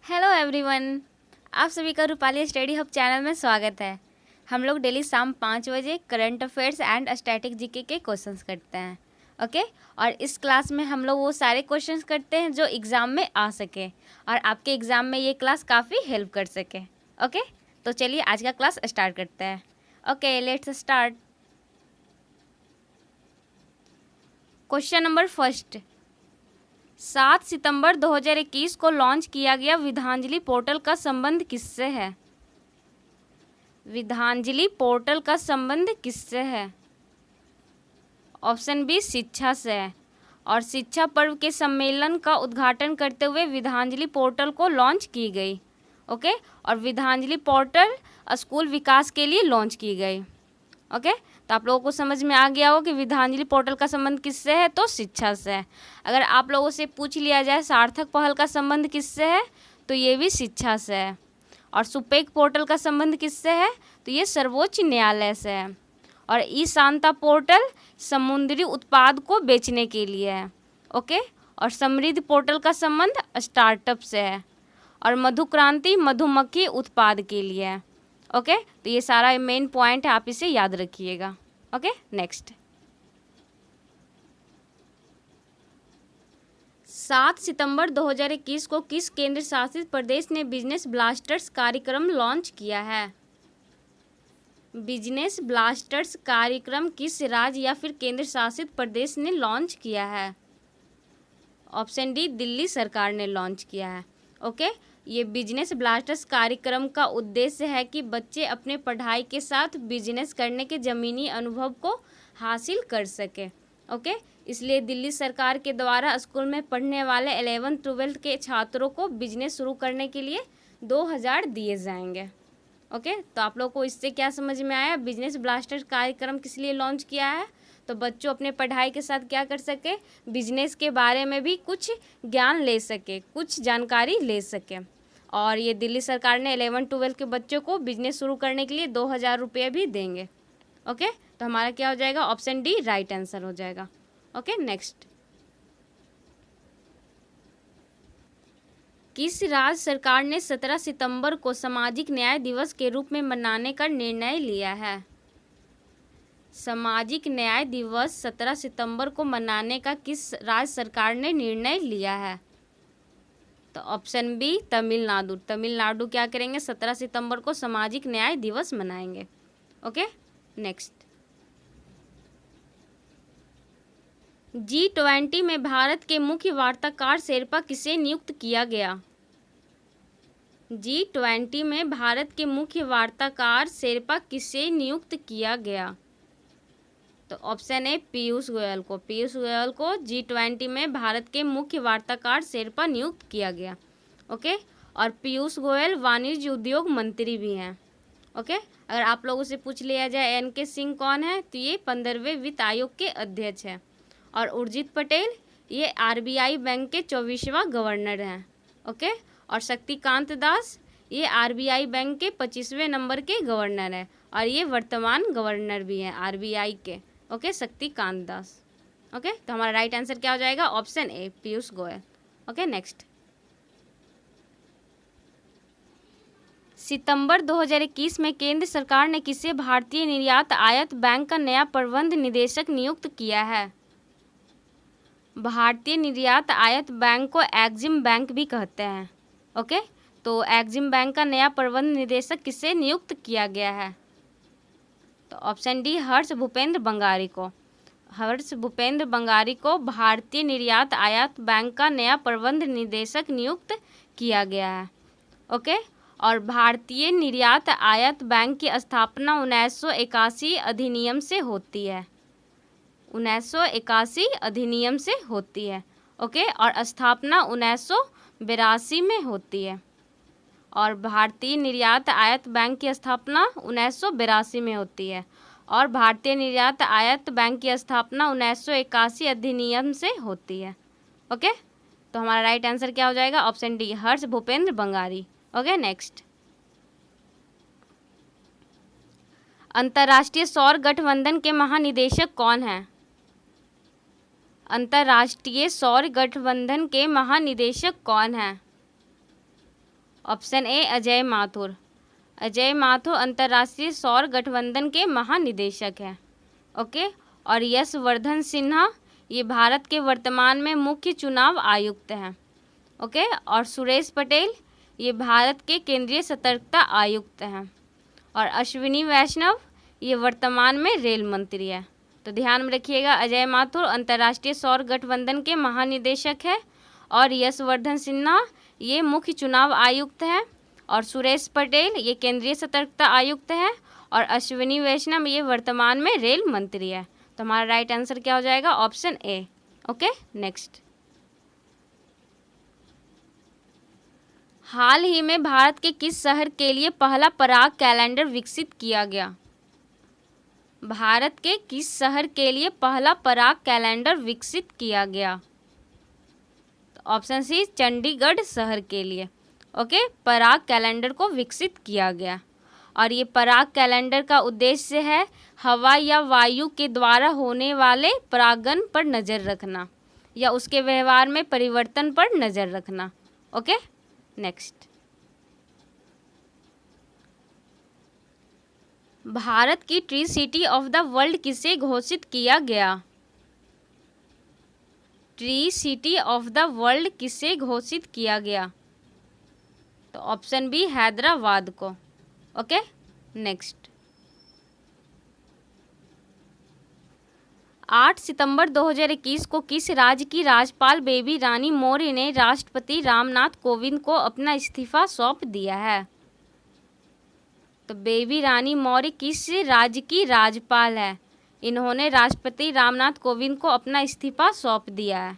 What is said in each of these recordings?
Hello everyone, आप सभी का रूपाली स्टडी हब चैनल में स्वागत है। हम लोग डेली शाम 5 बजे current affairs and static GK के क्वेश्चंस करते हैं। ओके, और इस क्लास में हम लोग वो सारे क्वेश्चंस करते हैं जो एग्ज़ाम में आ सके और आपके एग्ज़ाम में ये क्लास काफ़ी हेल्प कर सके। ओके, तो चलिए आज का क्लास स्टार्ट करते हैं। Okay, let's start. Question number first, 7 सितंबर 2021 को लॉन्च किया गया विद्यांजलि पोर्टल का संबंध किससे है? विद्यांजलि पोर्टल का संबंध किससे है? ऑप्शन बी शिक्षा से है। और शिक्षा पर्व के सम्मेलन का उद्घाटन करते हुए विद्यांजलि पोर्टल को लॉन्च की गई। ओके, और विद्यांजलि पोर्टल स्कूल विकास के लिए लॉन्च की गई। ओके, तो आप लोगों को समझ में आ गया हो कि विद्यांजलि पोर्टल का संबंध किससे है, तो शिक्षा से है। अगर आप लोगों से पूछ लिया जाए सार्थक पहल का संबंध किससे है, तो ये भी शिक्षा से है। और सुपेक पोर्टल का संबंध किससे है, तो ये सर्वोच्च न्यायालय से है। और ई शांता पोर्टल समुद्री उत्पाद को बेचने के लिए है। ओके, और समृद्धि पोर्टल का संबंध स्टार्टअप से है। और मधुक्रांति मधुमक्खी उत्पाद के लिए है। ओके, तो ये सारा मेन पॉइंट है, आप इसे याद रखिएगा। Okay, next. 7 सितंबर 2021 को किस केंद्र शासित प्रदेश ने बिजनेस ब्लास्टर्स कार्यक्रम लॉन्च किया है? बिजनेस ब्लास्टर्स कार्यक्रम किस राज्य या फिर केंद्र शासित प्रदेश ने लॉन्च किया है? ऑप्शन डी, दिल्ली सरकार ने लॉन्च किया है। ओके, ये बिजनेस ब्लास्टर्स कार्यक्रम का उद्देश्य है कि बच्चे अपने पढ़ाई के साथ बिजनेस करने के ज़मीनी अनुभव को हासिल कर सके। ओके, इसलिए दिल्ली सरकार के द्वारा स्कूल में पढ़ने वाले 11th-12th के छात्रों को बिजनेस शुरू करने के लिए 2000 दिए जाएंगे। ओके, तो आप लोग को इससे क्या समझ में आया? बिजनेस ब्लास्टर्स कार्यक्रम किस लिए लॉन्च किया है? तो बच्चों अपने पढ़ाई के साथ क्या कर सके, बिजनेस के बारे में भी कुछ ज्ञान ले सके, कुछ जानकारी ले सके। और ये दिल्ली सरकार ने 11th-12th के बच्चों को बिजनेस शुरू करने के लिए 2000 रुपये भी देंगे। ओके, तो हमारा क्या हो जाएगा? ऑप्शन डी राइट आंसर हो जाएगा। Okay, next. किस राज्य सरकार ने 17 सितंबर को सामाजिक न्याय दिवस के रूप में मनाने का निर्णय लिया है? सामाजिक न्याय दिवस 17 सितंबर को मनाने का किस राज्य सरकार ने निर्णय लिया है? तो ऑप्शन बी तमिलनाडु। तमिलनाडु क्या करेंगे? 17 सितंबर को सामाजिक न्याय दिवस मनाएंगे। Okay, next. G20 में भारत के मुख्य वार्ताकार शेरपा किसे नियुक्त किया गया? G20 में भारत के मुख्य वार्ताकार शेरपा किसे नियुक्त किया गया? तो ऑप्शन ए पीयूष गोयल को। पीयूष गोयल को G20 में भारत के मुख्य वार्ताकार शेरपा नियुक्त किया गया। ओके, और पीयूष गोयल वाणिज्य उद्योग मंत्री भी हैं। ओके, अगर आप लोगों से पूछ लिया जाए NK सिंह कौन है, तो ये 15वें वित्त आयोग के अध्यक्ष हैं। और उर्जित पटेल ये RBI बैंक के 24वां गवर्नर हैं। ओके, और शक्तिकांत दास ये RBI बैंक के 25वें नंबर के गवर्नर हैं और ये वर्तमान गवर्नर भी हैं RBI के। ओके, शक्तिकांत दास। ओके, तो हमारा राइट आंसर क्या हो जाएगा? Option A Piyush Goyal. Okay, next. सितंबर 2021 में केंद्र सरकार ने किसे भारतीय निर्यात आयात बैंक का नया प्रबंध निदेशक नियुक्त किया है? भारतीय निर्यात आयात बैंक को एग्जिम बैंक भी कहते हैं। ओके, तो एग्जिम बैंक का नया प्रबंध निदेशक किसे नियुक्त किया गया है? तो ऑप्शन डी हर्ष भूपेंद्र बंगारी को। हर्ष भूपेंद्र बंगारी को भारतीय निर्यात आयात बैंक का नया प्रबंध निदेशक नियुक्त किया गया है। ओके, और भारतीय निर्यात आयात बैंक की स्थापना 1981 अधिनियम से होती है। 1981 अधिनियम से होती है। ओके, और स्थापना 1982 में होती है। और भारतीय निर्यात आयात बैंक की स्थापना 1982 में होती है और भारतीय निर्यात आयात बैंक की स्थापना 1981 अधिनियम से होती है। ओके, तो हमारा राइट आंसर क्या हो जाएगा? Option D Harsh Bhupendra Bangari. Okay, next. अंतर्राष्ट्रीय सौर गठबंधन के महानिदेशक कौन हैं? अंतर्राष्ट्रीय सौर गठबंधन के महानिदेशक कौन हैं? Option A Ajay Mathur. अजय माथुर अंतर्राष्ट्रीय सौर गठबंधन के महानिदेशक हैं। ओके। और यश वर्धन सिन्हा ये भारत के वर्तमान में मुख्य चुनाव आयुक्त हैं। ओके। और सुरेश पटेल ये भारत के केंद्रीय सतर्कता आयुक्त हैं। और अश्विनी वैष्णव ये वर्तमान में रेल मंत्री है। तो ध्यान में रखिएगा, अजय माथुर अंतर्राष्ट्रीय सौर गठबंधन के महानिदेशक है, और यशवर्धन सिन्हा ये मुख्य चुनाव आयुक्त हैं, और सुरेश पटेल ये केंद्रीय सतर्कता आयुक्त है, और अश्विनी वैष्णव ये वर्तमान में रेल मंत्री है। तो हमारा राइट आंसर क्या हो जाएगा? ऑप्शन ए। ओके। नेक्स्ट, हाल ही में भारत के किस शहर के लिए पहला पराग कैलेंडर विकसित किया गया? भारत के किस शहर के लिए पहला पराग कैलेंडर विकसित किया गया? तो ऑप्शन सी चंडीगढ़ शहर के लिए। ओके। पराग कैलेंडर को विकसित किया गया, और ये पराग कैलेंडर का उद्देश्य है हवा या वायु के द्वारा होने वाले परागण पर नज़र रखना या उसके व्यवहार में परिवर्तन पर नज़र रखना। ओके। नेक्स्ट, भारत की tree city of the world किसे घोषित किया गया? Tree city of the world किसे घोषित किया गया? तो ऑप्शन बी हैदराबाद को। ओके। नेक्स्ट, 8 सितंबर 2021 को किस राज्य की राज्यपाल बेबी रानी मौर्य ने राष्ट्रपति रामनाथ कोविंद को अपना इस्तीफा सौंप दिया है? तो बेबी रानी मौर्य किस राज्य की राज्यपाल है? इन्होंने राष्ट्रपति रामनाथ कोविंद को अपना इस्तीफा सौंप दिया है।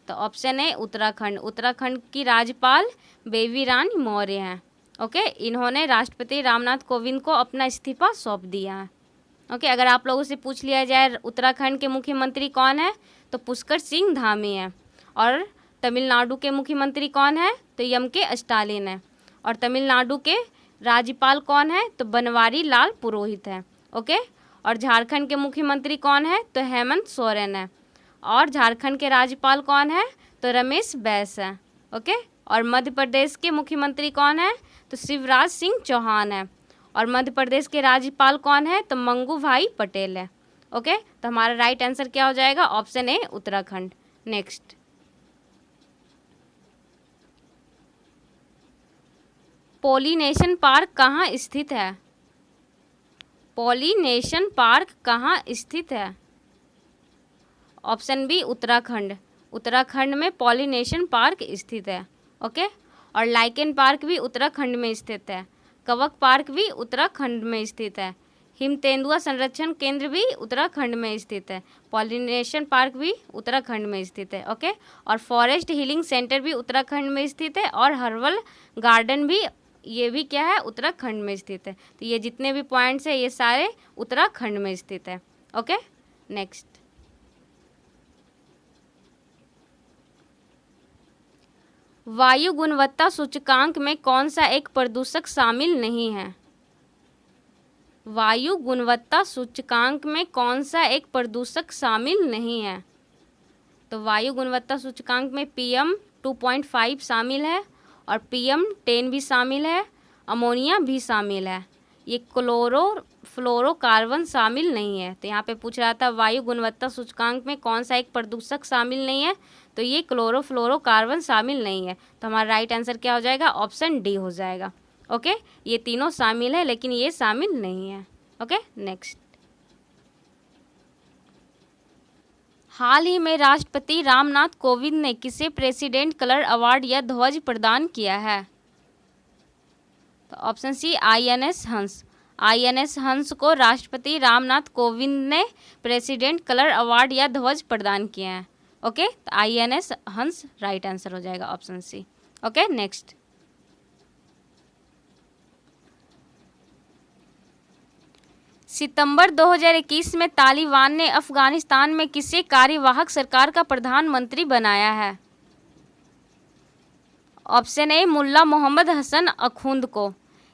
तो ऑप्शन है उत्तराखंड। उत्तराखंड की राज्यपाल बेबी रानी मौर्य हैं। ओके। इन्होंने राष्ट्रपति रामनाथ कोविंद को अपना इस्तीफा सौंप दिया है। ओके। अगर आप लोगों से पूछ लिया जाए उत्तराखंड के मुख्यमंत्री कौन है, तो पुष्कर सिंह धामी हैं। और तमिलनाडु के मुख्यमंत्री कौन है? तो एम.के. स्टालिन है। और तमिलनाडु के राज्यपाल कौन है? तो बनवारी लाल पुरोहित है। ओके। और झारखंड के मुख्यमंत्री कौन है? तो हेमंत सोरेन है। और झारखंड के राज्यपाल कौन है? तो रमेश बैस है। ओके। और मध्य प्रदेश के मुख्यमंत्री कौन है? तो शिवराज सिंह चौहान है। और मध्य प्रदेश के राज्यपाल कौन है? तो मंगू भाई पटेल है। ओके। तो हमारा राइट आंसर क्या हो जाएगा? ऑप्शन ए उत्तराखंड। नेक्स्ट, पॉलिनेशन पार्क कहाँ स्थित है? पॉलिनेशन पार्क कहाँ स्थित है? Option B Uttarakhand. उत्तराखंड में पॉलिनेशन पार्क स्थित है। ओके। और लाइकेन पार्क भी उत्तराखंड में स्थित है। कवक पार्क भी उत्तराखंड में स्थित है। हिम तेंदुआ संरक्षण केंद्र भी उत्तराखंड में स्थित है। पॉलिनेशन पार्क भी उत्तराखंड में स्थित है। ओके। और फॉरेस्ट हीलिंग सेंटर भी उत्तराखंड में स्थित है। और हर्बल गार्डन भी, ये भी क्या है? उत्तराखंड में स्थित है। तो ये जितने भी पॉइंट्स हैं ये सारे उत्तराखंड में स्थित है। ओके। नेक्स्ट, वायु गुणवत्ता सूचकांक में कौन सा एक प्रदूषक शामिल नहीं है? वायु गुणवत्ता सूचकांक में कौन सा एक प्रदूषक शामिल नहीं है? तो वायु गुणवत्ता सूचकांक में PM 2.5 शामिल है, और PM 10 भी शामिल है, अमोनिया भी शामिल है। ये क्लोरोफ्लोरोकार्बन शामिल नहीं है। तो यहाँ पे पूछ रहा था वायु गुणवत्ता सूचकांक में कौन सा एक प्रदूषक शामिल नहीं है, तो ये क्लोरोफ्लोरोकार्बन शामिल नहीं है। तो हमारा राइट आंसर क्या हो जाएगा? ऑप्शन डी हो जाएगा। ओके। ये तीनों शामिल है लेकिन ये शामिल नहीं है। ओके। नेक्स्ट, हाल ही में राष्ट्रपति रामनाथ कोविंद ने किसे प्रेसिडेंट कलर अवार्ड या ध्वज प्रदान किया है? तो ऑप्शन सी INS हंस। INS हंस को राष्ट्रपति रामनाथ कोविंद ने प्रेसिडेंट कलर अवार्ड या ध्वज प्रदान किया है। ओके। तो INS हंस राइट आंसर हो जाएगा, ऑप्शन सी। ओके। नेक्स्ट, सितंबर 2021 में तालिबान ने अफगानिस्तान में किसे कार्यवाहक सरकार का प्रधानमंत्री बनाया है? ऑप्शन ए मुल्ला मोहम्मद हसन अखुंद को।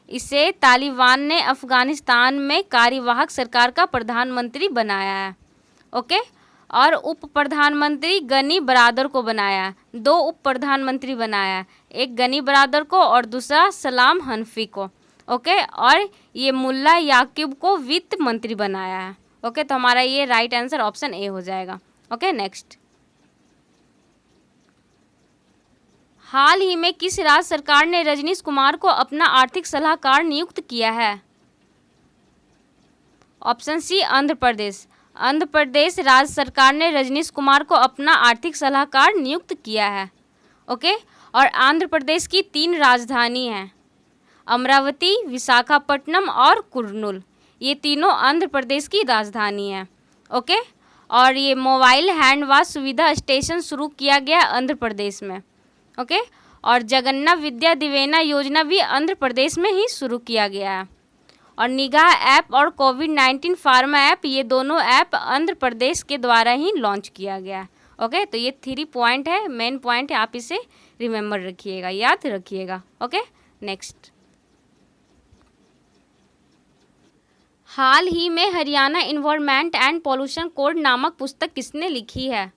इसे तालिबान ने अफगानिस्तान में कार्यवाहक सरकार का प्रधानमंत्री बनाया है। ओके। और उप प्रधानमंत्री गनी बरादर को बनाया। 2 उप प्रधानमंत्री बनाया, एक गनी बरादर को और दूसरा सलाम हनफी को। ओके, और ये मुल्ला याकिब को वित्त मंत्री बनाया है। ओके, तो हमारा ये राइट आंसर ऑप्शन ए हो जाएगा। Okay, next. हाल ही में किस राज्य सरकार ने रजनीश कुमार को अपना आर्थिक सलाहकार नियुक्त किया है? Option C Andhra Pradesh. आंध्र प्रदेश राज्य सरकार ने रजनीश कुमार को अपना आर्थिक सलाहकार नियुक्त किया है। ओके, और आंध्र प्रदेश की 3 राजधानी हैं, अमरावती, विशाखापट्टनम और कुर्नूल। ये तीनों आंध्र प्रदेश की राजधानी है। ओके, और ये मोबाइल हैंड वॉश सुविधा स्टेशन शुरू किया गया आंध्र प्रदेश में। ओके, और जगन्ना विद्या दिवेना योजना भी आंध्र प्रदेश में ही शुरू किया गया है। और निगाह ऐप और कोविड-19 फार्मा ऐप, ये दोनों ऐप आंध्र प्रदेश के द्वारा ही लॉन्च किया गया है। ओके, तो ये 3 पॉइंट है, मेन पॉइंट है, आप इसे रिमेंबर रखिएगा, याद रखिएगा। Okay, next. हाल ही में Haryana environment and pollution code नामक पुस्तक किसने लिखी है?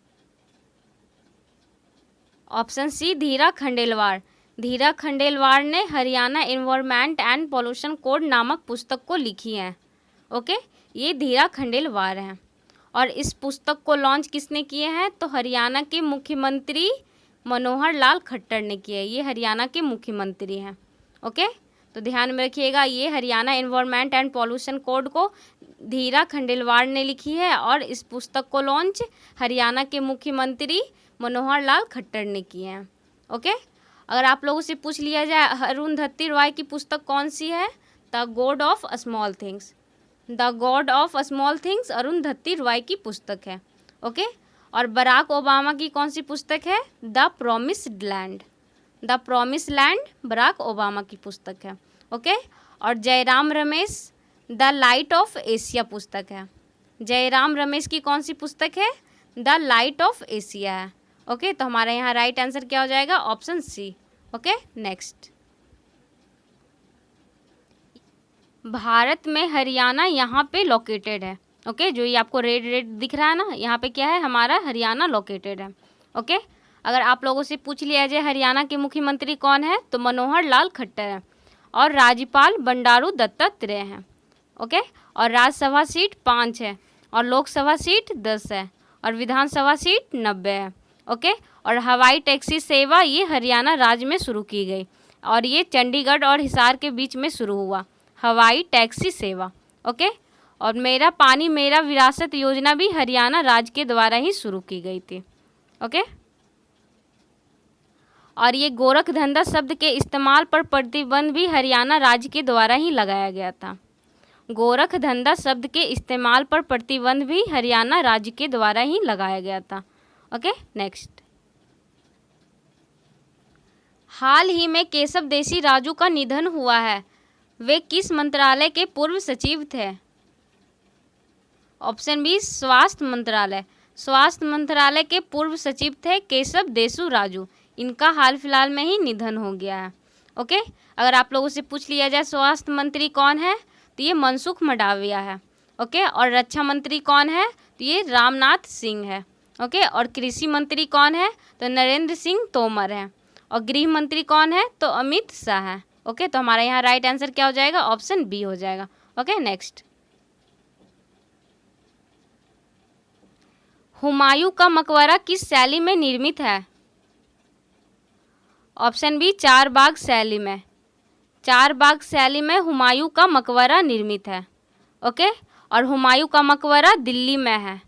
ऑप्शन सी धीरा खंडेलवाल। धीरा खंडेलवाल ने Haryana environment and pollution code नामक पुस्तक को लिखी है। ओके, ये धीरा खंडेलवाल हैं। और इस पुस्तक को लॉन्च किसने किए हैं? तो हरियाणा के मुख्यमंत्री मनोहर लाल खट्टर ने किया है। ये हरियाणा के मुख्यमंत्री हैं। ओके, तो ध्यान में रखिएगा, ये Haryana environment and pollution code को धीरा खंडेलवाल ने लिखी है और इस पुस्तक को लॉन्च हरियाणा के मुख्यमंत्री मनोहर लाल खट्टर ने किए हैं। ओके, अगर आप लोगों से पूछ लिया जाए अरुंधति रॉय की पुस्तक कौन सी है? The god of small things. The god of small things Arundhati Roy की पुस्तक है। ओके, और बराक ओबामा की कौन सी पुस्तक है? The promised land. The promised land Barack Obama की पुस्तक है। ओके, और Jairam Ramesh the light of Asia पुस्तक है। जयराम रमेश की कौन सी पुस्तक है? द लाइट ऑफ एशिया है। ओके, तो हमारा यहाँ राइट आंसर क्या हो जाएगा? Option C. Okay, next. Bharat में हरियाणा यहाँ पे लोकेटेड है। ओके, जो ये आपको रेड रेड दिख रहा है ना, यहाँ पे क्या है? हमारा हरियाणा लोकेटेड है। ओके, अगर आप लोगों से पूछ लिया जाए हरियाणा के मुख्यमंत्री कौन है, तो मनोहर लाल खट्टर है और राज्यपाल बंडारू दत्तात्रेय हैं। ओके, और राज्यसभा सीट 5 है और लोकसभा सीट 10 है और विधानसभा सीट 90 है। ओके, और हवाई टैक्सी सेवा ये हरियाणा राज्य में शुरू की गई और ये चंडीगढ़ और हिसार के बीच में शुरू हुआ, हवाई टैक्सी सेवा। ओके, और मेरा पानी मेरा विरासत योजना भी हरियाणा राज्य के द्वारा ही शुरू की गई थी। ओके, और ये गोरख धंधा शब्द के इस्तेमाल पर प्रतिबंध भी हरियाणा राज्य के द्वारा ही लगाया गया था। गोरख धंधा शब्द के इस्तेमाल पर प्रतिबंध भी हरियाणा राज्य के द्वारा ही लगाया गया था। Okay, next. हाल ही में केशव देशी राजू का निधन हुआ है। वे किस मंत्रालय के पूर्व सचिव थे? ऑप्शन बी स्वास्थ्य मंत्रालय। स्वास्थ्य मंत्रालय के पूर्व सचिव थे केशव देशु राजू। इनका हाल फिलहाल में ही निधन हो गया है। ओके, अगर आप लोगों से पूछ लिया जाए स्वास्थ्य मंत्री कौन है, तो ये मनसुख मंडाविया है। ओके, और रक्षा मंत्री कौन है? तो ये राजनाथ सिंह है। ओके, और कृषि मंत्री कौन है? तो नरेंद्र सिंह तोमर है। और गृह मंत्री कौन है? तो अमित शाह है। ओके, तो हमारा यहाँ राइट आंसर क्या हो जाएगा? ऑप्शन बी हो जाएगा। Okay, next. हुमायूं का मकबरा किस शैली में निर्मित है? ऑप्शन बी चार बाग शैली में। चार बाग शैली में हुमायूं का मकबरा निर्मित है। ओके, और हुमायूं का मकबरा दिल्ली में है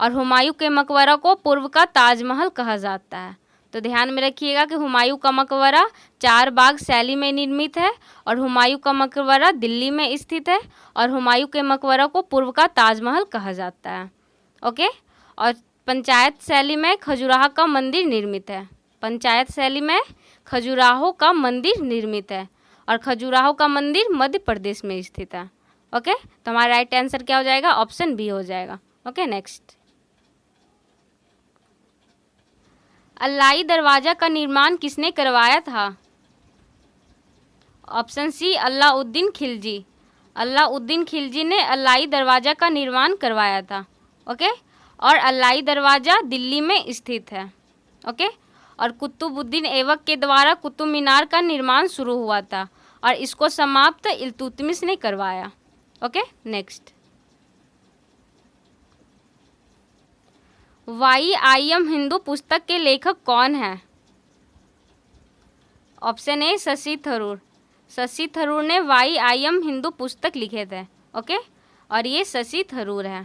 और हुमायूं के मकबरा को पूर्व का ताजमहल कहा जाता है। तो ध्यान में रखिएगा कि हुमायूं का मकबरा चार बाग शैली में निर्मित है और हुमायूं का मकबरा दिल्ली में स्थित है और हुमायूं के मकबरा को पूर्व का ताजमहल कहा जाता है। ओके, और पंचायत शैली में खजुराहो का मंदिर निर्मित है। पंचायत शैली में खजुराहो का मंदिर निर्मित है और खजुराहो का मंदिर मध्य प्रदेश में स्थित है। ओके, तो हमारा राइट आंसर क्या हो जाएगा? ऑप्शन बी हो जाएगा। Okay, next. अल्लाई दरवाज़ा का निर्माण किसने करवाया था? Option C Alauddin Khilji. अलाउद्दीन खिलजी ने अल्लाई दरवाज़ा का निर्माण करवाया था। ओके, और अलाई दरवाज़ा दिल्ली में स्थित है। ओके, और कुतुबुद्दीन ऐबक के द्वारा कुतुब मीनार का निर्माण शुरू हुआ था और इसको समाप्त इल्तुतमिश ने करवाया। Okay, next, why I am Hindu पुस्तक के लेखक कौन है? Option A Shashi Tharoor. शशि थरूर ने वाई आई एम हिंदू पुस्तक लिखे थे। ओके, और ये शशि थरूर है।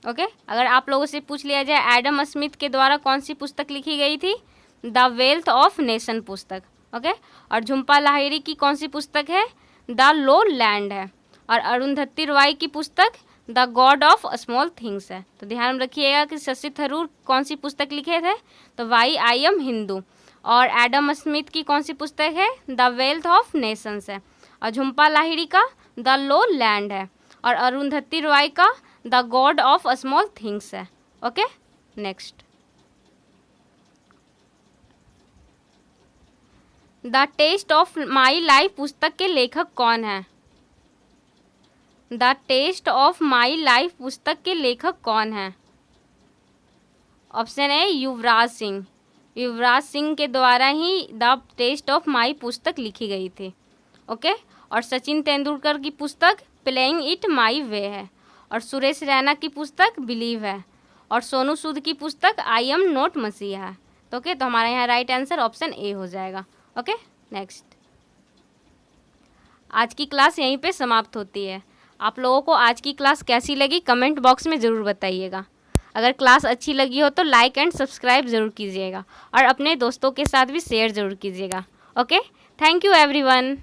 ओके, अगर आप लोगों से पूछ लिया जाए एडम स्मिथ के द्वारा कौन सी पुस्तक लिखी गई थी? द वेल्थ ऑफ नेशन पुस्तक। ओके, और झुम्पा लाहिड़ी की कौन सी पुस्तक है? द लो लैंड है। और अरुंधति रॉय की पुस्तक the god of small things है। तो ध्यान रखिएगा कि शशि थरूर कौन सी पुस्तक लिखे थे? तो वाई आई एम हिंदू। और एडम स्मिथ की कौन सी पुस्तक है? द वेल्थ ऑफ नेशंस है। और झुम्पा लाहिड़ी का द लो लैंड है। और अरुंधति रॉय का the god of small things है। Okay, next, the test of my life पुस्तक के लेखक कौन है? The test of my life पुस्तक के लेखक कौन है? Option A Yuvraj Singh. युवराज सिंह के द्वारा ही द टेस्ट ऑफ माई पुस्तक लिखी गई थी। ओके, और सचिन तेंदुलकर की पुस्तक प्लेइंग इट माई वे है। और सुरेश रैना की पुस्तक बिलीव है। और सोनू सूद की पुस्तक आई एम नॉट मसीहा है। तो ओके, तो हमारा यहाँ राइट आंसर ऑप्शन ए हो जाएगा। ओके, नेक्स्ट, आज की क्लास यहीं पे समाप्त होती है। आप लोगों को आज की क्लास कैसी लगी कमेंट बॉक्स में ज़रूर बताइएगा। अगर क्लास अच्छी लगी हो तो लाइक एंड सब्सक्राइब ज़रूर कीजिएगा और अपने दोस्तों के साथ भी शेयर ज़रूर कीजिएगा। Okay, thank you everyone.